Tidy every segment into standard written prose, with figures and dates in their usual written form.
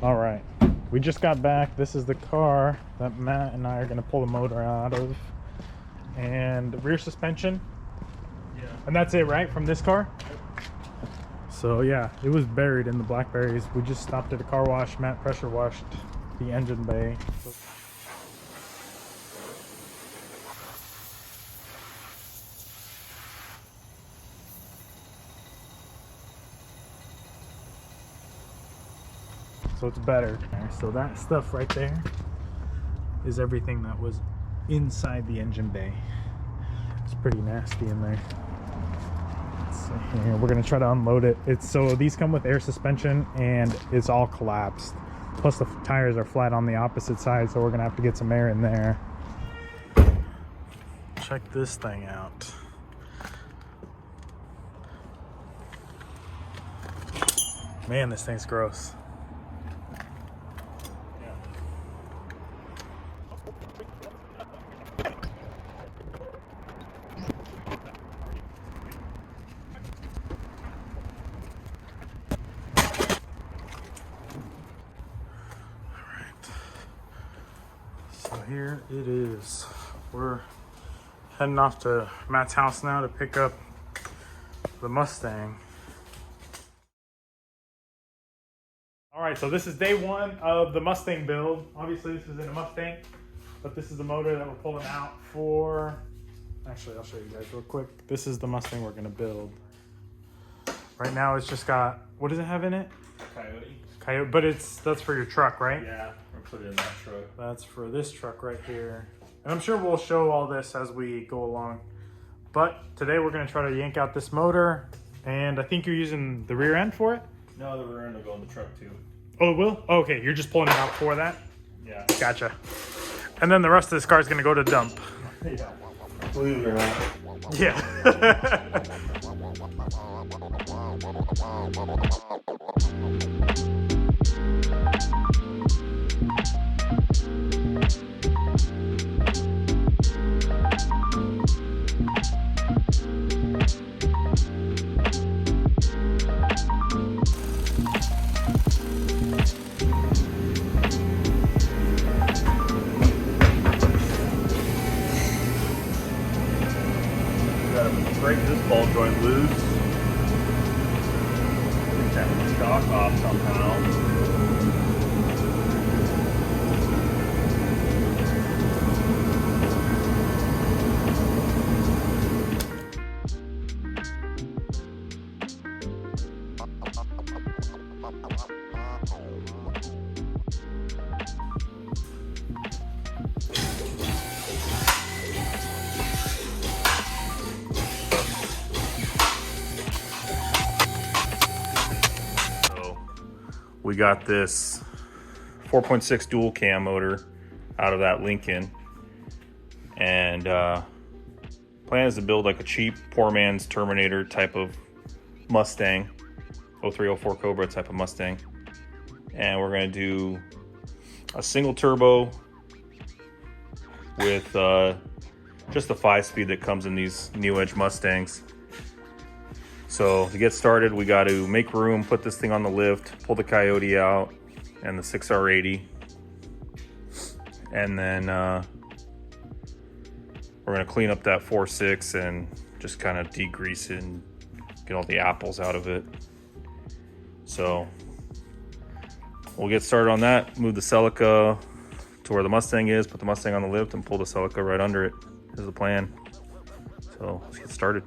All right, we just got back. This is the car that Matt and I are going to pull the motor out of, and the rear suspension. Yeah. And that's it, right, from this car? So yeah, it was buried in the blackberries. We just stopped at a car wash. Matt pressure washed the engine bay. So it's better. So that stuff right there is everything that was inside the engine bay. It's pretty nasty in there. Let's see here. We're gonna try to unload it. So these come with air suspension and it's all collapsed. Plus the tires are flat on the opposite side, so we're gonna have to get some air in there. Check this thing out. Man, this thing's gross. Here it is. We're heading off to Matt's house now to pick up the Mustang. All right, so this is day one of the Mustang build. Obviously this is in a Mustang, but this is the motor that we're pulling out for. Actually, I'll show you guys real quick. This is the Mustang we're gonna build. Right now it's just got, what does it have in it? Coyote, but that's for your truck, right? Yeah, we'll put it in that truck. That's for this truck right here. And I'm sure we'll show all this as we go along. But today we're gonna try to yank out this motor. And I think you're using the rear end for it? No, the rear end will go in the truck too. Oh, it will? Oh, okay, you're just pulling it out for that? Yeah. Gotcha. And then the rest of this car is gonna go to dump. Yeah. Believe it or not. Yeah. Break this ball joint loose. Get that stock off somehow. We got this 4.6 dual cam motor out of that Lincoln, and plan is to build like a cheap poor man's Terminator type of Mustang, 0304 Cobra type of Mustang, and we're gonna do a single turbo with just the 5-speed that comes in these new edge Mustangs. So to get started, we got to make room, put this thing on the lift, pull the Coyote out and the 6R80. And then we're gonna clean up that 4.6 and just kind of degrease it and get all the apples out of it. So we'll get started on that, move the Celica to where the Mustang is, put the Mustang on the lift and pull the Celica right under it is the plan. So let's get started.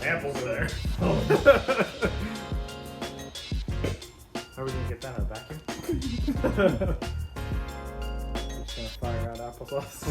amp over there. How are we gonna get that in a vacuum? Just gonna fire out applesauce.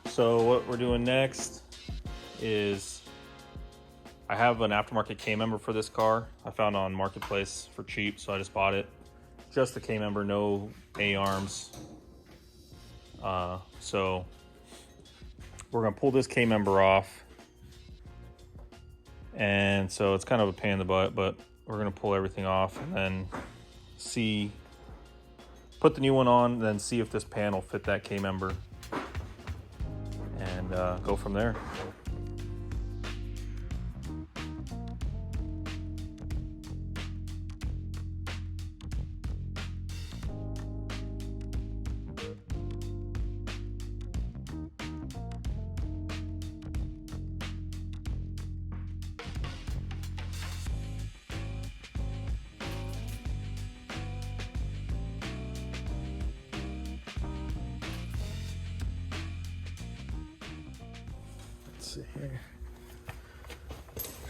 So what we're doing next is I have an aftermarket K-member for this car. I found on Marketplace for cheap, so I just bought it. Just the K-member, no A-arms. So we're gonna pull this K-member off. And so it's kind of a pain in the butt, but we're gonna pull everything off and then put the new one on, then see if this pan will fit that K-member. And go from there. Let's see here.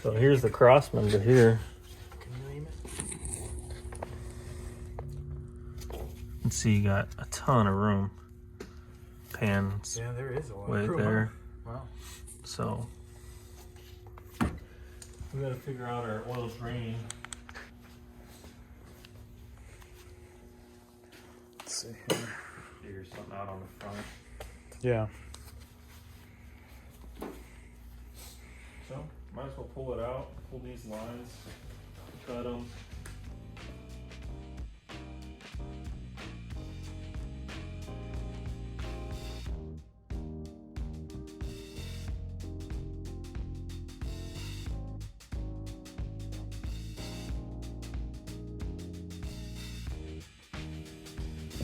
So here's the cross member here. Can you name it? Let's see, you got a ton of room. Pans Yeah, there is a lot right of room, there. huh? Wow. So we gotta figure out our oil drain. Let's see here. Figure something out on the front. Yeah. So might as well pull it out, pull these lines, cut them.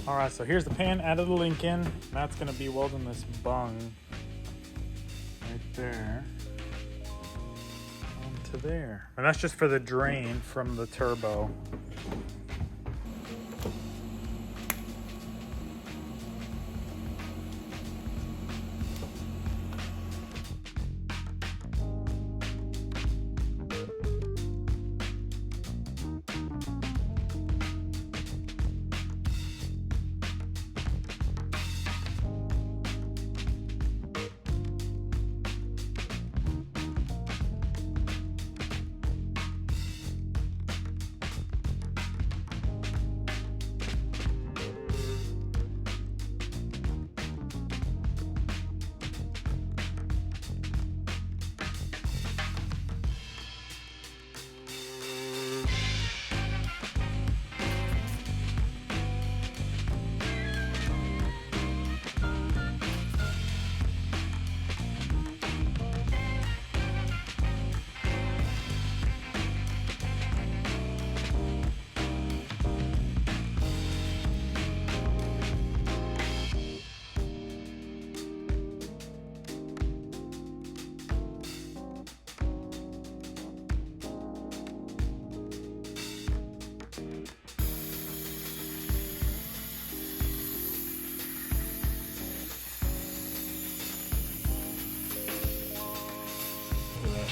All right, so here's the pan out of the Lincoln. That's gonna be welding this bung right there onto there. And that's just for the drain from the turbo.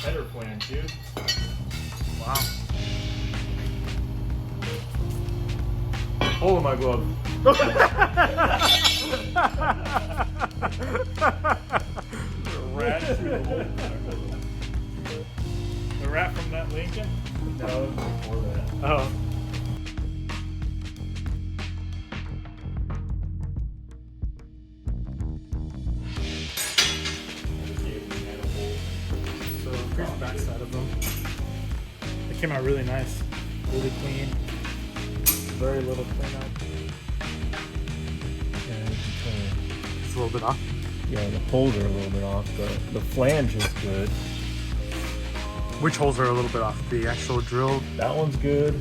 Header plan, dude. Wow. Oh my glove. Rat through the hole. The rat from that Lincoln? No, it was before that. Oh. So here's the back side of them. They came out really nice, really clean, very little cleanup. Yeah, It's a little bit off. the holes are a little bit off, but the flange is good. Which holes are a little bit off? The actual drill? That one's good.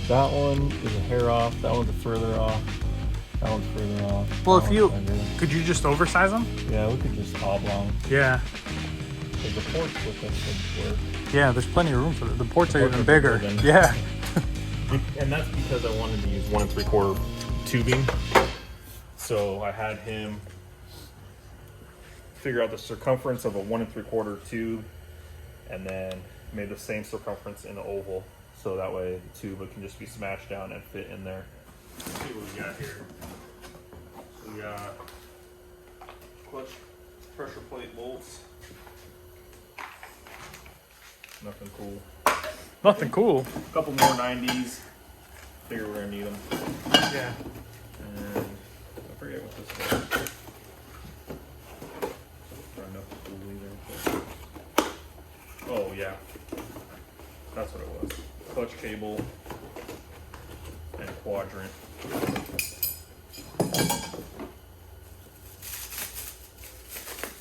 That one is a hair off. That one's a further off. That one's further off. Well, That if you one's kinda could you just oversize them? good. Yeah, we could just oblong. Yeah. Because the ports with us would work. Yeah, there's plenty of room for it. The ports are ports even are bigger. bigger than- Yeah. And that's because I wanted to use 1 3/4 tubing. So I had him figure out the circumference of a 1 3/4 tube, and then made the same circumference in the oval. So that way the tube can just be smashed down and fit in there. Let's see what we got here. We got clutch pressure plate bolts. Nothing cool. Nothing cool. A couple more 90s. Figure we're gonna need them. Yeah. And I forget what this was. Trying not to pull either. Oh yeah, that's what it was. Clutch cable and quadrant.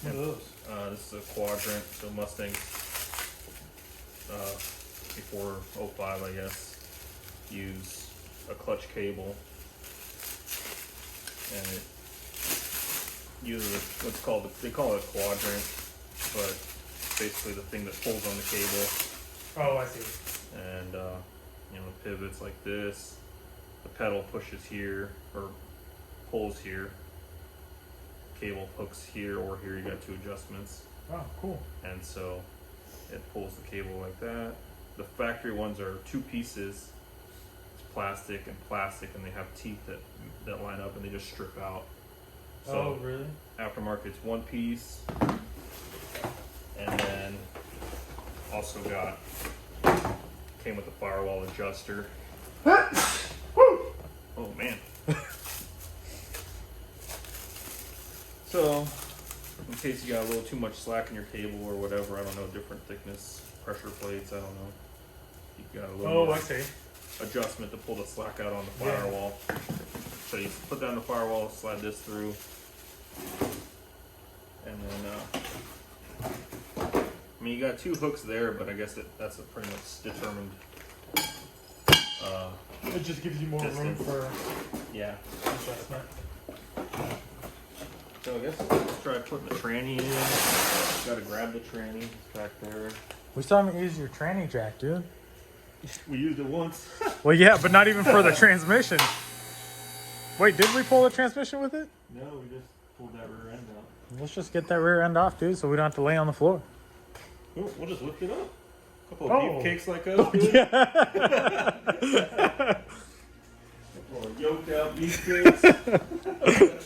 What are those? This is a quadrant, so Mustang before 05, I guess, use a clutch cable, and it uses what's called, they call it a quadrant, but basically the thing that pulls on the cable. Oh, I see. And you know, the pivots like this, the pedal pushes here or pulls here, cable hooks here or here. You got 2 adjustments. Oh, cool. And so it pulls the cable like that. The factory ones are 2 pieces. It's plastic, and they have teeth that line up, and they just strip out. So oh, really? aftermarket's 1 piece, and then also came with the firewall adjuster. Oh man. So in case you got a little too much slack in your cable or whatever, I don't know, different thickness pressure plates, I don't know. You got a little Oh, more I see. adjustment to pull the slack out on the Yeah. firewall. So you put that on the firewall, slide this through, and then I mean, you got 2 hooks there, but I guess that's a pretty much determined It just gives you more room distance. for Yeah. adjustment. So I guess let's try putting the tranny in. Gotta grab the tranny, it's back there. We still haven't used your tranny jack, dude. We used it once. Well, yeah, but not even for the transmission. Wait, did we pull the transmission with it? No, we just pulled that rear end out. Let's just get that rear end off, dude, so we don't have to lay on the floor. We'll just lift it up. A couple of Oh. beefcakes like us, dude. Yeah. Couple of yoked out beefcakes.